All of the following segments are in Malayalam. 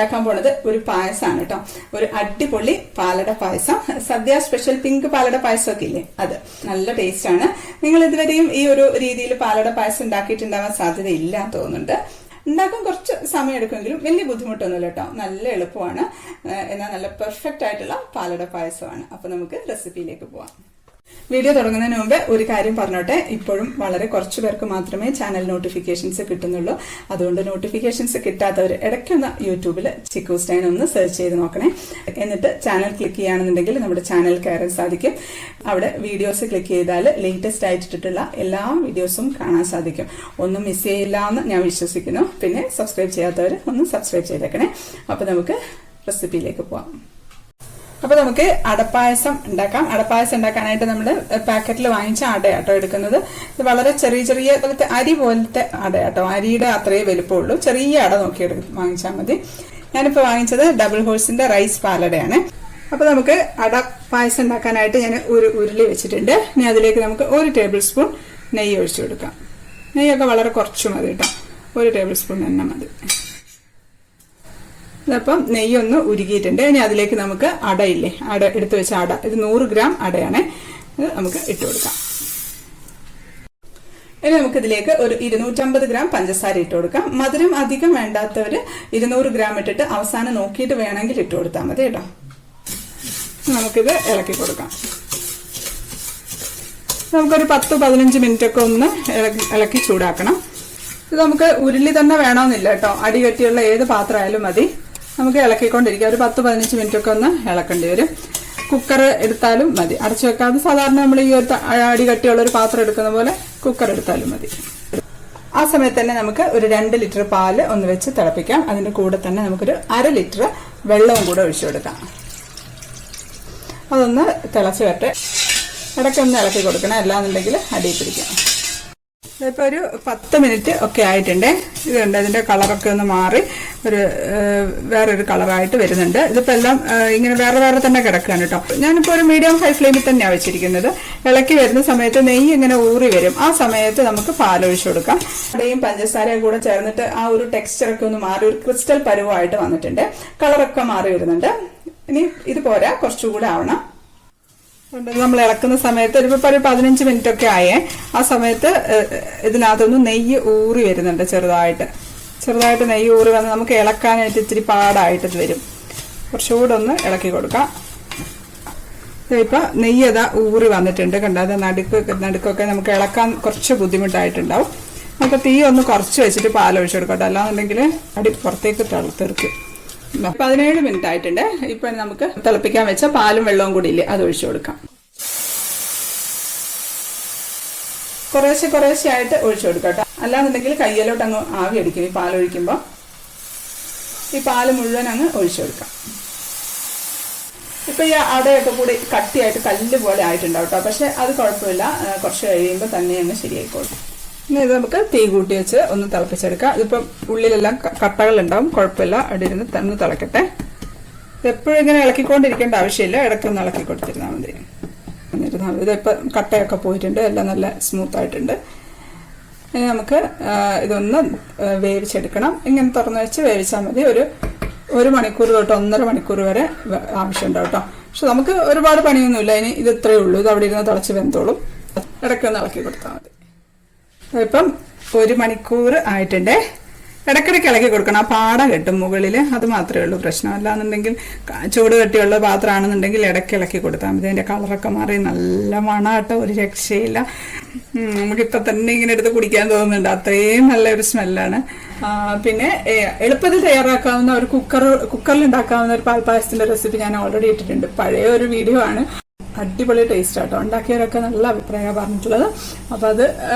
ഉണ്ടാക്കാൻ പോണത് ഒരു പായസമാണ് കേട്ടോ. ഒരു അടിപൊളി പാലട പായസം. സദ്യ സ്പെഷ്യൽ പിങ്ക് പാലട പായസം ഒക്കെ ഇല്ലേ, അത് നല്ല ടേസ്റ്റ് ആണ്. നിങ്ങൾ ഇതുവരെയും ഈ ഒരു രീതിയിൽ പാലട പായസം ഉണ്ടാക്കിയിട്ടുണ്ടാവാൻ സാധ്യത ഇല്ല തോന്നുന്നുണ്ട്. ഉണ്ടാക്കാൻ കുറച്ച് സമയം എടുക്കുമെങ്കിലും വലിയ ബുദ്ധിമുട്ടൊന്നുമില്ല കേട്ടോ. നല്ല എളുപ്പമാണ്, എന്നാൽ നല്ല പെർഫെക്റ്റ് ആയിട്ടുള്ള പാലട പായസമാണ്. അപ്പൊ നമുക്ക് റെസിപ്പിയിലേക്ക് പോവാം. വീഡിയോ തുടങ്ങുന്നതിന് മുമ്പ് ഒരു കാര്യം പറഞ്ഞോട്ടെ. ഇപ്പോഴും വളരെ കുറച്ചു പേർക്ക് മാത്രമേ ചാനൽ നോട്ടിഫിക്കേഷൻസ് കിട്ടുന്നുള്ളൂ. അതുകൊണ്ട് നോട്ടിഫിക്കേഷൻസ് കിട്ടാത്തവർ ഇടയ്ക്കൊന്ന് യൂട്യൂബിൽ ചിക്കു സ്റ്റൈൻ ഒന്ന് സെർച്ച് ചെയ്ത് നോക്കണേ. എന്നിട്ട് ചാനൽ ക്ലിക്ക് ചെയ്യുകയാണെന്നുണ്ടെങ്കിൽ നമ്മുടെ ചാനൽ കയറാൻ സാധിക്കും. അവിടെ വീഡിയോസ് ക്ലിക്ക് ചെയ്താൽ ലേറ്റസ്റ്റ് ആയിട്ടിട്ടുള്ള എല്ലാ വീഡിയോസും കാണാൻ സാധിക്കും. ഒന്നും മിസ് ചെയ്യില്ല എന്ന് ഞാൻ വിശ്വസിക്കുന്നു. പിന്നെ സബ്സ്ക്രൈബ് ചെയ്യാത്തവർ ഒന്ന് സബ്സ്ക്രൈബ് ചെയ്തേക്കണേ. അപ്പൊ നമുക്ക് റെസിപ്പിയിലേക്ക് പോവാം. അപ്പൊ നമുക്ക് അടപ്പായസം ഉണ്ടാക്കാം. അടപ്പായസം ഉണ്ടാക്കാനായിട്ട് നമ്മൾ പാക്കറ്റിൽ വാങ്ങിച്ച അടയാട്ടോ എടുക്കുന്നത്. ഇത് വളരെ ചെറിയ പോലത്തെ അരി പോലത്തെ അടയാട്ടോ. അരിയുടെ അത്രയേ വലുപ്പമുള്ളൂ. ചെറിയ അട നോക്കി വാങ്ങിച്ചാൽ മതി. ഞാനിപ്പോ വാങ്ങിച്ചത് ഡബിൾ ഹോഴ്സിന്റെ റൈസ് പാലടയാണ്. അപ്പൊ നമുക്ക് അടപ്പായസം ഉണ്ടാക്കാനായിട്ട് ഞാൻ ഒരു ഉരുളി വെച്ചിട്ടുണ്ട്. ഇനി അതിലേക്ക് നമുക്ക് 1 ടേബിൾ സ്പൂൺ നെയ്യ് ഒഴിച്ചു കൊടുക്കാം. നെയ്യൊക്കെ വളരെ കുറച്ച് മതി കേട്ടോ. 1 ടേബിൾ സ്പൂൺ എണ്ണ മതി. അപ്പം നെയ്യൊന്ന് ഉരുകിയിട്ടുണ്ട്. ഇനി അതിലേക്ക് നമുക്ക് അടയില്ലേ, അട എടുത്തു വെച്ച അട, ഇത് 100 ഗ്രാം അടയാണ്. ഇത് നമുക്ക് ഇട്ട് കൊടുക്കാം. ഇനി നമുക്ക് ഇതിലേക്ക് ഒരു 250 ഗ്രാം പഞ്ചസാര ഇട്ട് കൊടുക്കാം. മധുരം അധികം വേണ്ടാത്തവര് 200 ഗ്രാം ഇട്ടിട്ട് അവസാനം നോക്കിയിട്ട് വേണമെങ്കിൽ ഇട്ട് കൊടുത്താൽ മതി കേട്ടോ. നമുക്കിത് ഇളക്കി കൊടുക്കാം. നമുക്കൊരു 10-15 മിനിറ്റ് ഒക്കെ ഒന്ന് ഇളക്കി ചൂടാക്കണം. ഇത് നമുക്ക് ഉരുളി തന്നെ വേണമെന്നില്ല കേട്ടോ. അടികട്ടിയുള്ള ഏത് പാത്രമായാലും മതി. നമുക്ക് ഇളക്കിക്കൊണ്ടിരിക്കുക. ഒരു 10-15 മിനിറ്റ് ഒക്കെ ഒന്ന് ഇളക്കേണ്ടി വരും. കുക്കർ എടുത്താലും മതി, അടച്ചു വെക്കാതെ സാധാരണ നമ്മൾ ഈ ഒരു അടികട്ടിയുള്ള ഒരു പാത്രം എടുക്കുന്ന പോലെ കുക്കർ എടുത്താലും മതി. ആ സമയത്ത് തന്നെ നമുക്ക് ഒരു 2 ലിറ്റർ പാല് ഒന്ന് വെച്ച് തിളപ്പിക്കാം. അതിന്റെ കൂടെ തന്നെ നമുക്കൊരു 1/2 ലിറ്റർ വെള്ളവും കൂടെ ഒഴിച്ചു കൊടുക്കാം. അതൊന്ന് തിളച്ച് വരട്ടെ. ഇടയ്ക്കൊന്ന് ഇളക്കി കൊടുക്കണം, അല്ലാന്നുണ്ടെങ്കിൽ അടിയിൽ പിടിക്കാം. ഇതിപ്പോൾ ഒരു 10 മിനിറ്റ് ഒക്കെ ആയിട്ടുണ്ട്. ഇതുണ്ട്, ഇതിന്റെ കളറൊക്കെ ഒന്ന് മാറി ഒരു വേറൊരു കളറായിട്ട് വരുന്നുണ്ട്. ഇതിപ്പോൾ എല്ലാം ഇങ്ങനെ വേറെ തന്നെ കിടക്കുകയാണ് കേട്ടോ. ഞാനിപ്പോൾ ഒരു മീഡിയം ഹൈ ഫ്ലെയിമിൽ തന്നെയാണ് വെച്ചിരിക്കുന്നത്. ഇളക്കി വരുന്ന സമയത്ത് നെയ്യ് ഇങ്ങനെ ഊറി വരും. ആ സമയത്ത് നമുക്ക് പാലൊഴിച്ചു കൊടുക്കാം. അടയും പഞ്ചസാരയും കൂടെ ചേർന്നിട്ട് ആ ഒരു ടെക്സ്ചറൊക്കെ ഒന്ന് മാറി ഒരു ക്രിസ്റ്റൽ പരുവമായിട്ട് വന്നിട്ടുണ്ട്. കളറൊക്കെ മാറി വരുന്നുണ്ട്. ഇനി ഇത് പോരാ, കുറച്ചുകൂടെ ആവണം. നമ്മൾ ഇളക്കുന്ന സമയത്ത് ഒരു 15 മിനിറ്റ് ഒക്കെ ആയേ. ആ സമയത്ത് ഇതിനകത്തൊന്ന് നെയ്യ് ഊറി വരുന്നുണ്ട്. ചെറുതായിട്ട് നെയ്യ് ഊറി വന്ന് നമുക്ക് ഇളക്കാനായിട്ട് ഇത്തിരി പാടായിട്ട് വരും. കുറച്ചുകൂടെ ഒന്ന് ഇളക്കി കൊടുക്കാം. ഇപ്പൊ നെയ്യ് അതാ ഊറി വന്നിട്ടുണ്ട്. കണ്ടാതെ നടുക്കൊക്കെ നമുക്ക് ഇളക്കാൻ കുറച്ച് ബുദ്ധിമുട്ടായിട്ടുണ്ടാവും. നമുക്ക് തീ ഒന്ന് കുറച്ച് വെച്ചിട്ട് പാലൊഴിച്ചു കൊടുക്കട്ടെ, അല്ലാന്നുണ്ടെങ്കിൽ അടി പുറത്തേക്ക് തെറിക്കും. 17 മിനിറ്റ് ആയിട്ടുണ്ട്. ഇപ്പൊ നമുക്ക് തിളപ്പിക്കാൻ വെച്ച പാലും വെള്ളവും കൂടി ഇല്ലേ, അത് ഒഴിച്ചു കൊടുക്കാം. കുറേശ്ശെ ആയിട്ട് ഒഴിച്ചു കൊടുക്കട്ടെ, അല്ലാന്നുണ്ടെങ്കിൽ കയ്യിലോട്ട് അങ്ങ് ആവി അടിക്കും. ഈ പാലൊഴിക്കുമ്പോൾ ഈ പാല് മുഴുവൻ അങ്ങ് ഒഴിച്ചു കൊടുക്കാം. ഇപ്പൊ ഈ അടയൊക്കെ കൂടി കട്ടിയായിട്ട് കല്ല് പോലെ ആയിട്ടുണ്ടാവും കേട്ടോ. പക്ഷെ അത് കുഴപ്പമില്ല, കുറച്ച് കഴിയുമ്പോൾ തന്നെ അങ്ങ് ശരിയായിക്കോളും. ഇനി ഇത് നമുക്ക് തീ കൂട്ടി വെച്ച് ഒന്ന് തിളപ്പിച്ചെടുക്കാം. ഇതിപ്പം ഉള്ളിലെല്ലാം കട്ടകളുണ്ടാവും, കുഴപ്പമില്ല. അടിയിരുന്ന് തന്നെ തിളക്കട്ടെ. എപ്പോഴും ഇങ്ങനെ ഇളക്കിക്കൊണ്ടിരിക്കേണ്ട ആവശ്യമില്ല, ഇടയ്ക്കൊന്ന് ഇളക്കി കൊടുത്തിരുന്നാൽ മതി. ഇതിപ്പോൾ കട്ടയൊക്കെ പോയിട്ടുണ്ട്, എല്ലാം നല്ല സ്മൂത്ത് ആയിട്ടുണ്ട്. ഇനി നമുക്ക് ഇതൊന്ന് വേവിച്ചെടുക്കണം. ഇങ്ങനെ തുറന്ന് വെച്ച് വേവിച്ചാൽ മതി. ഒരു മണിക്കൂർ തൊട്ട് 1.5 മണിക്കൂർ വരെ ആവശ്യമുണ്ടാവും കേട്ടോ. പക്ഷെ നമുക്ക് ഒരുപാട് പണിയൊന്നുമില്ല. ഇനി ഇത് ഇത്രയേ ഉള്ളൂ. ഇത് അവിടെ ഇരുന്ന് തിളച്ച് വെന്തോളും. ഇടയ്ക്കൊന്ന് ഇളക്കി കൊടുത്താൽ മതി. ഇപ്പം 1 മണിക്കൂർ ആയിട്ടുണ്ട്. ഇടയ്ക്കിടയ്ക്ക് ഇളക്കി കൊടുക്കണം. ആ പാട കെട്ടും മുകളിൽ, അത് മാത്രമേ ഉള്ളൂ പ്രശ്നം. അല്ലാന്നുണ്ടെങ്കിൽ ചൂട് കെട്ടിയുള്ള പാത്രമാണെന്നുണ്ടെങ്കിൽ ഇടയ്ക്ക് ഇളക്കി കൊടുത്താൽ മതി. അതിന്റെ കളറൊക്കെ മാറി നല്ല മണാട്ടോ, ഒരു രക്ഷയില്ല. നമുക്കിപ്പൊ തന്നെ ഇങ്ങനെ എടുത്ത് കുടിക്കാൻ തോന്നുന്നുണ്ട്, അത്രയും നല്ലൊരു സ്മെല്ലാണ്. പിന്നെ എളുപ്പത്തിൽ തയ്യാറാക്കാവുന്ന ഒരു കുക്കറിൽ ഉണ്ടാക്കാവുന്ന ഒരു പാൽപ്പായസത്തിന്റെ റെസിപ്പി ഞാൻ ഓൾറെഡി ഇട്ടിട്ടുണ്ട്. പഴയ ഒരു വീഡിയോ ആണ്. അടിപൊളി ടേസ്റ്റ് ആട്ടോ. ഉണ്ടാക്കിയവരൊക്കെ നല്ല അഭിപ്രായമാണ് പറഞ്ഞിട്ടുള്ളത്. അപ്പൊ അത്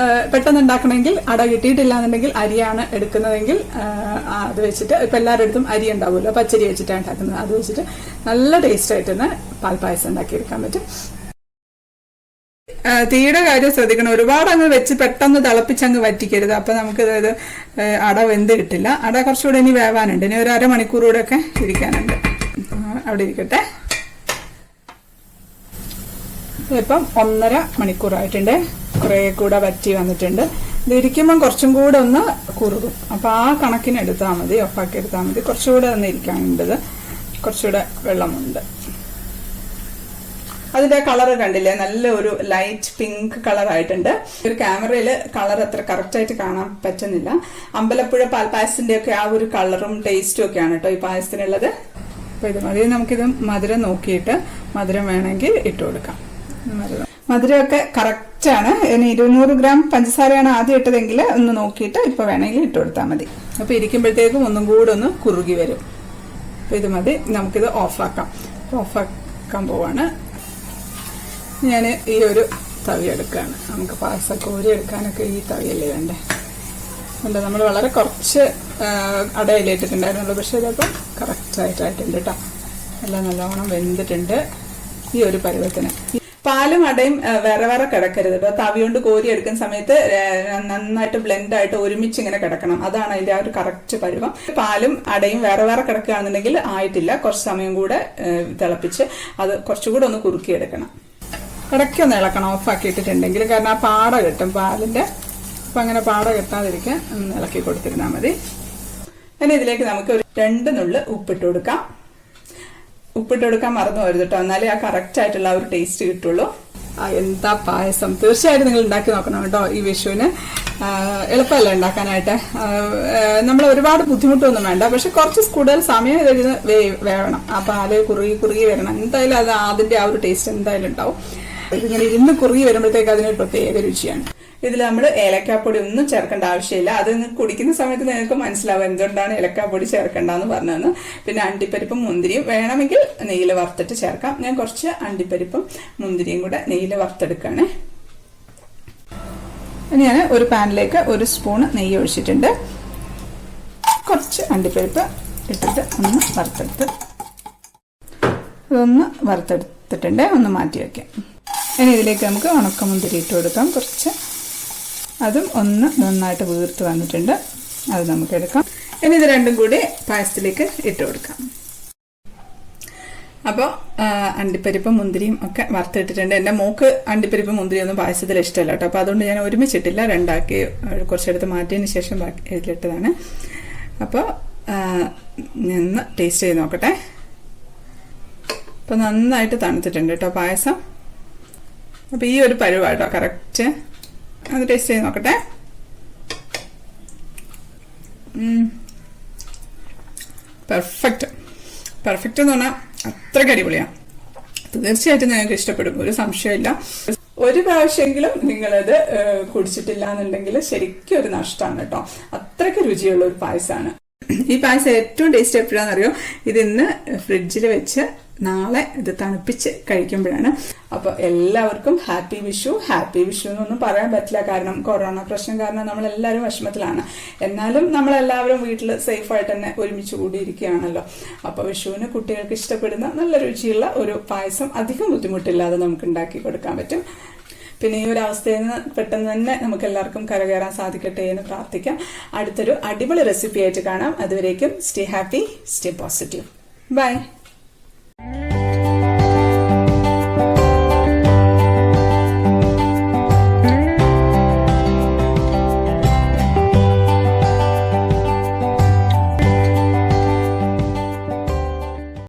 പെട്ടെന്ന് ഉണ്ടാക്കണമെങ്കിൽ, അട കിട്ടിയിട്ടില്ല എന്നുണ്ടെങ്കിൽ അരിയാണ് എടുക്കുന്നതെങ്കിൽ അത് വെച്ചിട്ട്, ഇപ്പൊ എല്ലാവരുടെ അടുത്തും അരി ഉണ്ടാവുമല്ലോ, പച്ചരി വെച്ചിട്ടാണ് ഉണ്ടാക്കുന്നത്. അത് വെച്ചിട്ട് നല്ല ടേസ്റ്റ് ആയിട്ട് തന്നെ പാൽപ്പായസം ഉണ്ടാക്കിയെടുക്കാൻ പറ്റും. തീയുടെ കാര്യം ശ്രദ്ധിക്കണം. ഒരുപാട് അങ്ങ് വെച്ച് പെട്ടെന്ന് തിളപ്പിച്ചങ്ങ് വറ്റിക്കരുത്. അപ്പൊ നമുക്ക് അതായത് അട വെന്ത് കിട്ടില്ല. അട കുറച്ചുകൂടെ ഇനി വേവാനുണ്ട്. ഇനി ഒരു 1/2 മണിക്കൂർ കൂടെ ഒക്കെ ഇരിക്കാനുണ്ട്. അവിടെ ഇരിക്കട്ടെ. ഇപ്പം 1.5 മണിക്കൂറായിട്ടുണ്ട്. കുറെ കൂടെ വറ്റി വന്നിട്ടുണ്ട്. ഇതിരിക്കുമ്പം കുറച്ചും കൂടെ ഒന്ന് കുറുകും. അപ്പോൾ ആ കണക്കിന് എടുത്താൽ മതി, ഓഫാക്കി എടുത്താൽ മതി. കുറച്ചുകൂടെ ഒന്ന് ഇരിക്കാനുണ്ടത്, കുറച്ചുകൂടെ വെള്ളമുണ്ട്. അതിന്റെ കളർ കണ്ടില്ലേ, നല്ല ഒരു ലൈറ്റ് പിങ്ക് കളർ ആയിട്ടുണ്ട്. ഒരു ക്യാമറയിൽ കളർ അത്ര കറക്റ്റ് ആയിട്ട് കാണാൻ പറ്റുന്നില്ല. അമ്പലപ്പുഴ പാൽപ്പായസത്തിന്റെ ഒക്കെ ആ ഒരു കളറും ടേസ്റ്റും ഒക്കെയാണ് കേട്ടോ ഈ പായസത്തിനുള്ളത്. അപ്പോൾ ഇത് മതി. നമുക്കിത് മധുരം നോക്കിയിട്ട് മധുരം വേണമെങ്കിൽ ഇട്ട് കൊടുക്കാം. മധുരമൊക്കെ കറക്റ്റാണ്. ഇനി 200 ഗ്രാം പഞ്ചസാരയാണ് ആദ്യം ഇട്ടതെങ്കിൽ ഒന്ന് നോക്കിയിട്ട് ഇപ്പോൾ വേണമെങ്കിൽ ഇട്ട് കൊടുത്താൽ മതി. അപ്പോൾ ഇരിക്കുമ്പോഴത്തേക്കും ഒന്നും കൂടെ ഒന്ന് കുറുകി വരും. അപ്പോൾ ഇത് മതി. നമുക്കിത് ഓഫാക്കാം. ഓഫാക്കാൻ പോവാണ്. ഞാൻ ഈ ഒരു തവി എടുക്കുകയാണ്. നമുക്ക് പായസം കോരി എടുക്കാനൊക്കെ ഈ തവിയല്ലേ വേണ്ടേ. ഉണ്ട്, നമ്മൾ വളരെ കുറച്ച് അടയിലിട്ടിട്ടുണ്ടായിരുന്നുള്ളൂ. പക്ഷേ ഇതൊക്കെ കറക്റ്റായിട്ടായിട്ടുണ്ട് കേട്ടോ. എല്ലാം നല്ലോണം വെന്തിട്ടുണ്ട്. ഈ ഒരു പരുവത്തിന് പാലും അടയും വേറെ വേറെ കിടക്കരുത് കേട്ടോ. തവി കൊണ്ട് കോരി എടുക്കുന്ന സമയത്ത് നന്നായിട്ട് ബ്ലെൻഡായിട്ട് ഒരുമിച്ച് ഇങ്ങനെ കിടക്കണം. അതാണ് അതിന്റെ ആ ഒരു കറക്റ്റ് പരുവം. പാലും അടയും വേറെ വേറെ കിടക്കുകയാണെന്നുണ്ടെങ്കിൽ ആയിട്ടില്ല. കുറച്ച് സമയം കൂടെ തിളപ്പിച്ച് അത് കുറച്ചുകൂടെ ഒന്ന് കുറുക്കിയെടുക്കണം. ഇടയ്ക്കൊന്ന് ഇളക്കണം ഓഫാക്കിയിട്ടിട്ടുണ്ടെങ്കിൽ, കാരണം ആ പാട കിട്ടും പാലിന്റെ. അപ്പം അങ്ങനെ പാട കിട്ടാതിരിക്കാൻ ഒന്ന് ഇളക്കി കൊടുത്തിരുന്നാൽ മതി. ഇനി ഇതിലേക്ക് നമുക്ക് ഒരു 2 നുള്ള് ഉപ്പിട്ട് കൊടുക്കാം. ഉപ്പിട്ട് കൊടുക്കാൻ മറന്നു പോരുത് കേട്ടോ, എന്നാലേ ആ കറക്റ്റ് ആയിട്ടുള്ള ഒരു ടേസ്റ്റ് കിട്ടുള്ളൂ. എന്താ പായസം! തീർച്ചയായിട്ടും നിങ്ങൾ ഉണ്ടാക്കി നോക്കണം കേട്ടോ ഈ വിഷുവിന്. എളുപ്പമല്ല ഉണ്ടാക്കാനായിട്ട്. നമ്മൾ ഒരുപാട് ബുദ്ധിമുട്ടൊന്നും വേണ്ട, പക്ഷെ കുറച്ച് കൂടുതൽ സമയം ഇതിന് വേവണം. ആ പാല് കുറുകി വരണം. എന്തായാലും അത് അതിന്റെ ആ ഒരു ടേസ്റ്റ് എന്തായാലും ഉണ്ടാവും. ഇതിങ്ങനെ ഇരുന്ന് കുറുകി വരുമ്പോഴത്തേക്ക് അതിനൊരു പ്രത്യേക രുചിയാണ്. ഇതിൽ നമ്മൾ ഏലക്കാപ്പൊടി ഒന്നും ചേർക്കേണ്ട ആവശ്യമില്ല. അത് കുടിക്കുന്ന സമയത്ത് നിങ്ങൾക്ക് മനസ്സിലാവും എന്തുകൊണ്ടാണ് ഏലക്കാപ്പൊടി ചേർക്കേണ്ടതെന്ന് പറഞ്ഞതെന്ന്. പിന്നെ അണ്ടിപ്പരിപ്പും മുന്തിരിയും വേണമെങ്കിൽ നെയ്യിൽ വറുത്തിട്ട് ചേർക്കാം. ഞാൻ കുറച്ച് അണ്ടിപ്പരിപ്പും മുന്തിരിയും കൂടെ നെയ്യിൽ വറുത്തെടുക്കുകയാണ്. ഞാൻ ഒരു പാനിലേക്ക് 1 സ്പൂൺ നെയ്യ് ഒഴിച്ചിട്ടുണ്ട്. കുറച്ച് അണ്ടിപ്പരിപ്പ് ഇട്ടിട്ട് ഒന്ന് വറുത്തെടുത്തിട്ടുണ്ട്. ഒന്ന് മാറ്റി വയ്ക്കാം. ഇനി ഇതിലേക്ക് നമുക്ക് ഉണക്കമുന്തിരി ഇട്ട് കൊടുക്കാം. കുറച്ച് അതും ഒന്ന് നന്നായിട്ട് വീർത്ത് വന്നിട്ടുണ്ട്. അത് നമുക്ക് എടുക്കാം. ഇനി ഇത് രണ്ടും കൂടി പായസത്തിലേക്ക് ഇട്ട് കൊടുക്കാം. അപ്പോൾ അണ്ടിപ്പരിപ്പും മുന്തിരിയും ഒക്കെ വറുത്തിട്ടിട്ടുണ്ട്. എൻ്റെ മോക്ക് അണ്ടിപ്പരിപ്പും മുന്തിരിയൊന്നും പായസത്തിൽ ഇഷ്ടമല്ല കേട്ടോ. അപ്പോൾ അതുകൊണ്ട് ഞാൻ ഒരുമിച്ചിട്ടില്ല, രണ്ടാക്കി കുറച്ചെടുത്ത് മാറ്റിയതിന് ശേഷം ബാക്കി ഇതിലിട്ടതാണ്. അപ്പോൾ നിന്ന് ടേസ്റ്റ് ചെയ്ത് നോക്കട്ടെ. അപ്പോൾ നന്നായിട്ട് തണുത്തിട്ടുണ്ട് കേട്ടോ പായസം. അപ്പോൾ ഈ ഒരു പരുവാട്ടോ കറക്റ്റ്. അത് ടേസ്റ്റ് ചെയ്ത് നോക്കട്ടെ. പെർഫെക്റ്റ് എന്ന് പറഞ്ഞാൽ അത്രയ്ക്ക് അടിപൊളിയാണ്. തീർച്ചയായിട്ടും നിങ്ങൾക്ക് ഇഷ്ടപ്പെടും, ഒരു സംശയമില്ല. ഒരു പ്രാവശ്യമെങ്കിലും നിങ്ങളത് കുടിച്ചിട്ടില്ല എന്നുണ്ടെങ്കിൽ ശരിക്കും ഒരു നഷ്ടമാണ് കേട്ടോ. അത്രയ്ക്ക് രുചിയുള്ള ഒരു പായസമാണ്. ഈ പായസം ഏറ്റവും ടേസ്റ്റ് എപ്പോഴാണെന്നറിയോ? ഇതിന്ന് ഫ്രിഡ്ജിൽ വെച്ച് നാളെ ഇത് തണുപ്പിച്ച് കഴിക്കുമ്പോഴാണ്. അപ്പോൾ എല്ലാവർക്കും ഹാപ്പി വിഷു എന്നൊന്നും പറയാൻ പറ്റില്ല, കാരണം കൊറോണ പ്രശ്നം കാരണം നമ്മളെല്ലാവരും വിഷമത്തിലാണ്. എന്നാലും നമ്മളെല്ലാവരും വീട്ടിൽ സേഫായിട്ട് തന്നെ ഒരുമിച്ച് കൂടിയിരിക്കുകയാണല്ലോ. അപ്പോൾ വിഷുവിന് കുട്ടികൾക്ക് ഇഷ്ടപ്പെടുന്ന നല്ല രുചിയുള്ള ഒരു പായസം അധികം ബുദ്ധിമുട്ടില്ലാതെ നമുക്ക് ഉണ്ടാക്കി കൊടുക്കാൻ പറ്റും. പിന്നെ ഈ ഒരു അവസ്ഥയിൽ നിന്ന് പെട്ടെന്ന് തന്നെ നമുക്ക് എല്ലാവർക്കും കരകയറാൻ സാധിക്കട്ടെ എന്ന് പ്രാർത്ഥിക്കാം. അടുത്തൊരു അടിപൊളി റെസിപ്പി ആയിട്ട് കാണാം. അതുവരേക്കും stay happy, stay positive. By.